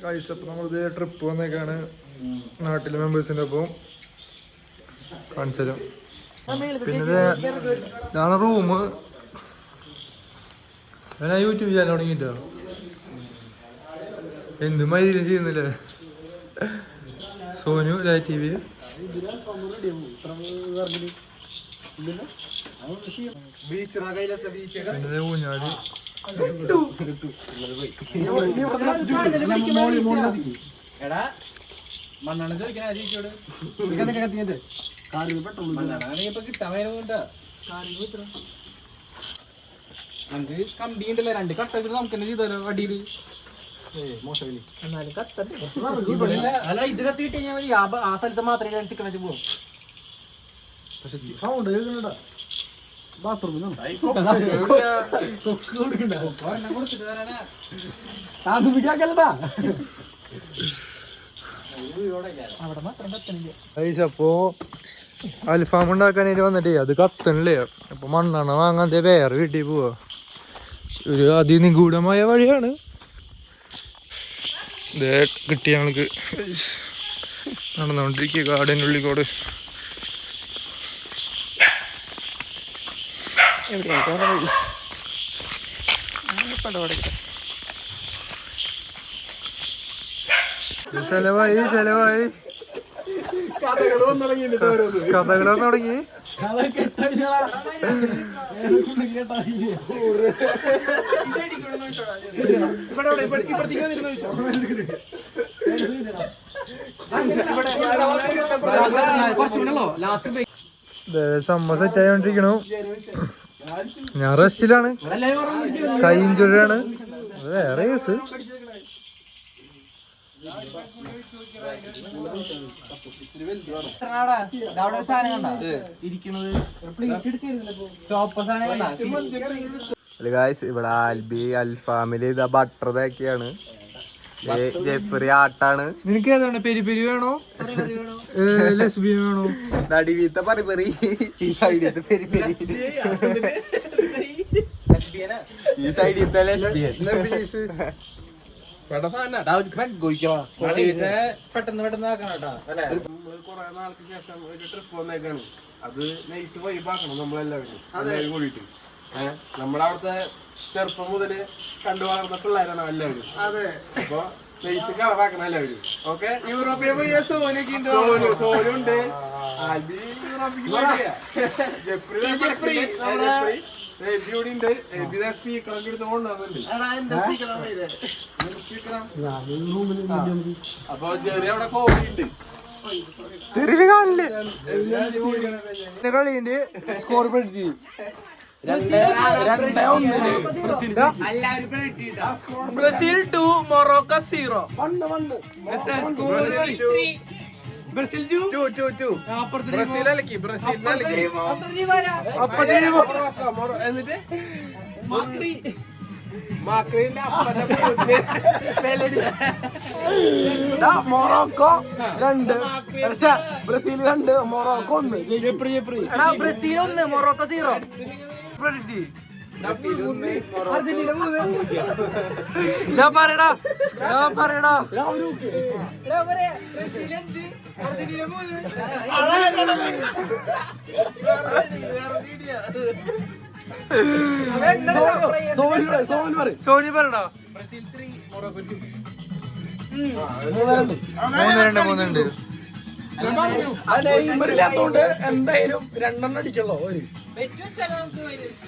Guys അപ്പോൾ നമ്മളിത് trip വന്നേക്കാണ് നാട്ടിലെ മെമ്പേഴ്സിൻ്റെ ഒപ്പം കാണിച്ചു തരാം. പിന്നെ ഇതാണ് റൂം. ഞാൻ യൂട്യൂബ് ചാനൽ തുടങ്ങിയിട്ടോ, എന്ത് മൈലും ചെയ്യുന്നില്ലേ. Sonu live T V. പിന്നെ ഊഞ്ഞാല്. മണ്ണെണ്ണ ചോദിക്കാൻ നമുക്ക് കമ്പി ഉണ്ടല്ലോ, 2 കട്ടൊക്കെ നമുക്ക് തന്നെ ചെയ്താലോ അടിയില്. അല്ല ഇത് കത്തി കിട്ടി കഴിഞ്ഞാൽ മതി. ആ സ്ഥലത്ത് മാത്രമേ ചിക്കൻ വെച്ച് പോകും. പക്ഷെ സൗണ്ട് കേൾക്കണ്ട. ബാത്റൂമിൽ കൊടുത്തിട്ട് വരാനാ താമസിക്കാക്കല്ലടാ. അവിടെ മാത്രം കത്തണില്ല. അപ്പോ അൽഫാം ഉണ്ടാക്കാനായിട്ട് വന്നിട്ടേ അത് കത്തണില്ലേ. അപ്പൊ മണ്ണെണ്ണ വാങ്ങാൻ വേറെ വീട്ടിൽ പോവാ. ഒരു അതിനിഗൂഢമായ വഴിയാണ് ഇത്. കിട്ടിയ ഞങ്ങൾക്ക് നടന്നുകൊണ്ടിരിക്കുക ഗാർഡനുള്ളിൽ കൂടെ. ചെലവായി കഥകളൊന്നും തുടങ്ങി. സമ്മ സെറ്റ് ആയോണ്ടിരിക്കണു. ഞാൻ റെസ്റ്റിലാണ്, കൈ ഇഞ്ചുറിയാണ്. വേറെ കേസ്. ഇവിടെ ആൽബി അൽഫാമില് ഇതാ ബട്ടർ ഇതൊക്കെയാണ്. ജെപ്പറി ആട്ടാണ്. നിനക്ക് ഏതാണ്? പെരി പെരി വേണോ ലെസ്ബിയൻ വേണോ? നടിവീത്ത പറി പറി. ഈ സൈഡിലത്തെ പെരി പെരി, ഈ സൈഡിലത്തെ ലെസ്ബിയൻ. പെട്ടെന്ന് കൊറേ നാൾക്ക് ശേഷം ഒരു ട്രിപ്പ് വന്നേക്കാണ്. അത് നൈറ്റ് വൈബാക്കണം നമ്മളെല്ലാവരും കൂടിയിട്ട്. നമ്മുടെ അവിടുത്തെ ചെറുപ്പം മുതല് കണ്ടു വളർന്ന പിള്ളേരാണ് എല്ലാവരും. അതെ. അപ്പൊ നൈറ്റ് കളറാക്കണം എല്ലാവരും. ഓക്കെ. യൂറോപ്പിൽ പോയ സോനുണ്ട്, ആൽബി ജെപ്രി ഉണ്ട്. സ്പീക്കറൊക്കെ എടുത്ത് കൊണ്ടുവന്നുണ്ട്. അപ്പൊ ചെറിയ അവിടെ കോഴി ഉണ്ട്. കളിയുണ്ട്. സ്കോർ പഠിച്ചു 2-1 ബ്രസീൽ 2 മൊറോക്കോ 0. ബ്രസീൽ 2 എന്നിട്ട് Morocco 2, Brazil 2 Morocco 1. Brazil 1 Morocco 0. Argentina 3. പറയടാ ബ്രസീൽ 5 അർജന്റീന 3. സോനി പറയടാ. Brazil 3 Morocco 2. 3-2. ഇല്ലാത്തോണ്ട് എന്തായാലും 2 അടിക്കല്ലോ.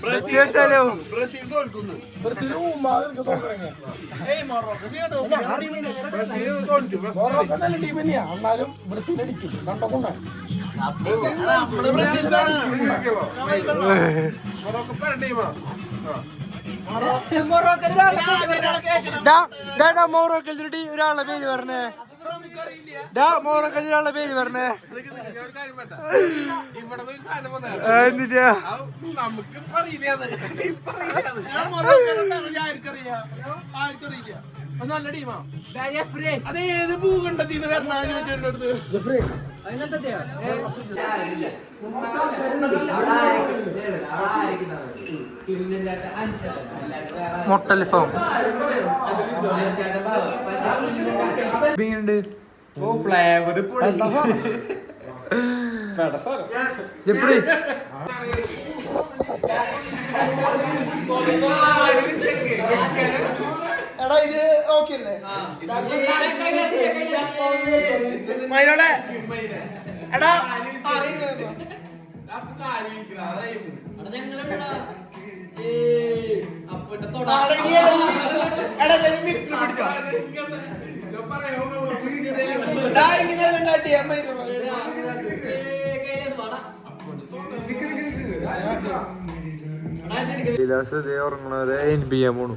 ബ്രസീൽ തോൽക്കുന്നു. ബ്രസീൽ നല്ല ടീം തന്നെയാ. എന്നാലും ബ്രസീൽ അടിക്കും. കണ്ടോണ്ടാ മോറോക്കൽ ഒരാളുടെ പേര് പറഞ്ഞേ. മോറോക്കൽ ഒരാളുടെ പേര് പറഞ്ഞേ. എന്നിട്ടാ നമുക്ക് നല്ല ടീമാ അത് ഏത് ഭൂഖണ്ഡത്തിൽ വരണാന്ന് ചോദിച്ചോണ്ട് മൊട്ടൽഫാം ഓ ഫ്ലേവർ എപ്പടി എടാ ഇത് ഓക്കെ അല്ലേ മൈനോളെ എടാ ഉറങ്ങണത് NBA പോണു.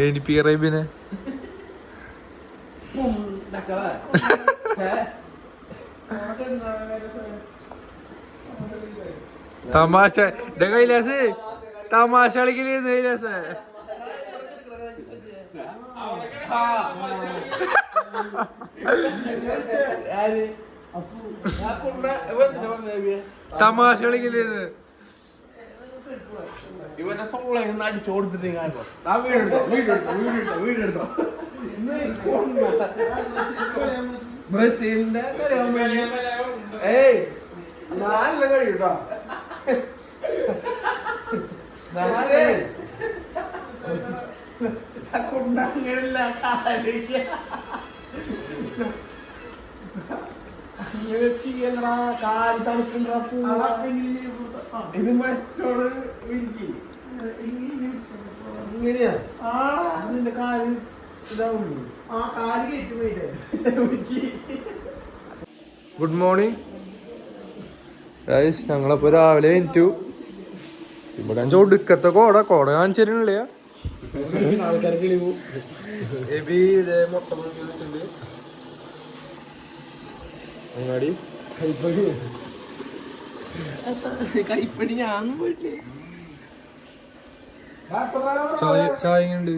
എനിക്ക് റൈബിനെ തമാശ കൈലാസ് തമാശ കളിക്കല് കൈലാസ് തമാശ കളിക്കല് ഇവന്റെ തൊള്ള അടിച്ചു കൊടുത്തിട്ട് വീടെടുത്തോ ബ്രസീലിന്റെ ഏയ് നല്ല കഴിയൂട്ടോ കൊണ്ടങ്ങനല്ല അങ്ങനെ ചെയ്യലടാ കാല് തണുക്കണ്ടാ ഇത് മറ്റോട് ഇങ്ങനെയാ നിന്റെ കാല് ഇതാവുള്ളൂ ആ കാല് കയറ്റുമ്പോഴേ ഗുഡ് മോർണിംഗ് ഗൈസ്. ഞങ്ങളിപ്പോ രാവിലെ എണീറ്റു. ഇവിടെ ഒടുക്കത്തെ കോട കാണിച്ചു തരുന്നില്ല. അങ്ങാടി കൈപ്പടി ഞാനും പോയിട്ടില്ലേ ചായ എങ്ങനെയുണ്ട്?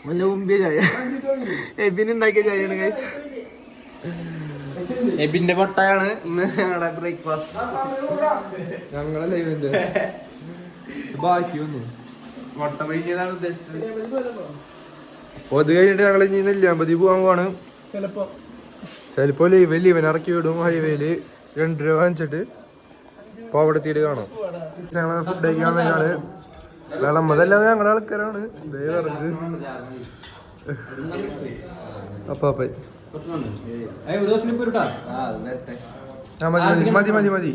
നല്ല മുമ്പേ ചായ എബിനുണ്ടാക്കിയ ചായയാണ് ഗൈസ്. എബിന്റെ മുട്ടയാണ് ഇന്ന് ഞങ്ങളുടെ ബ്രേക്ക്ഫാസ്റ്റ്. ഞങ്ങളെ ലൈവിന്റെ ബാക്കി വന്നു. മുട്ട പിഴിഞ്ഞതാണ് ഉദ്ദേശിച്ചത്. അപ്പൊ അത് കഴിഞ്ഞിട്ട് ഞങ്ങൾ ഇനി നെല്ലിയാമ്പതി പോകാൻ പോവാണ്. ചിലപ്പോ ലീവൻ ഇറക്കി വിടും ഹൈവേയില് 2 രൂപ വാങ്ങിച്ചിട്ട്. അപ്പൊ അവിടെ എത്തിയിട്ട് കാണാം. ഞങ്ങള് ഫുഡ് കഴിക്കാൻ ഞങ്ങള് വിളമ്പതല്ലാതെ ഞങ്ങളുടെ ആൾക്കാരാണ്. വിറക് അപ്പാപ്പ മതി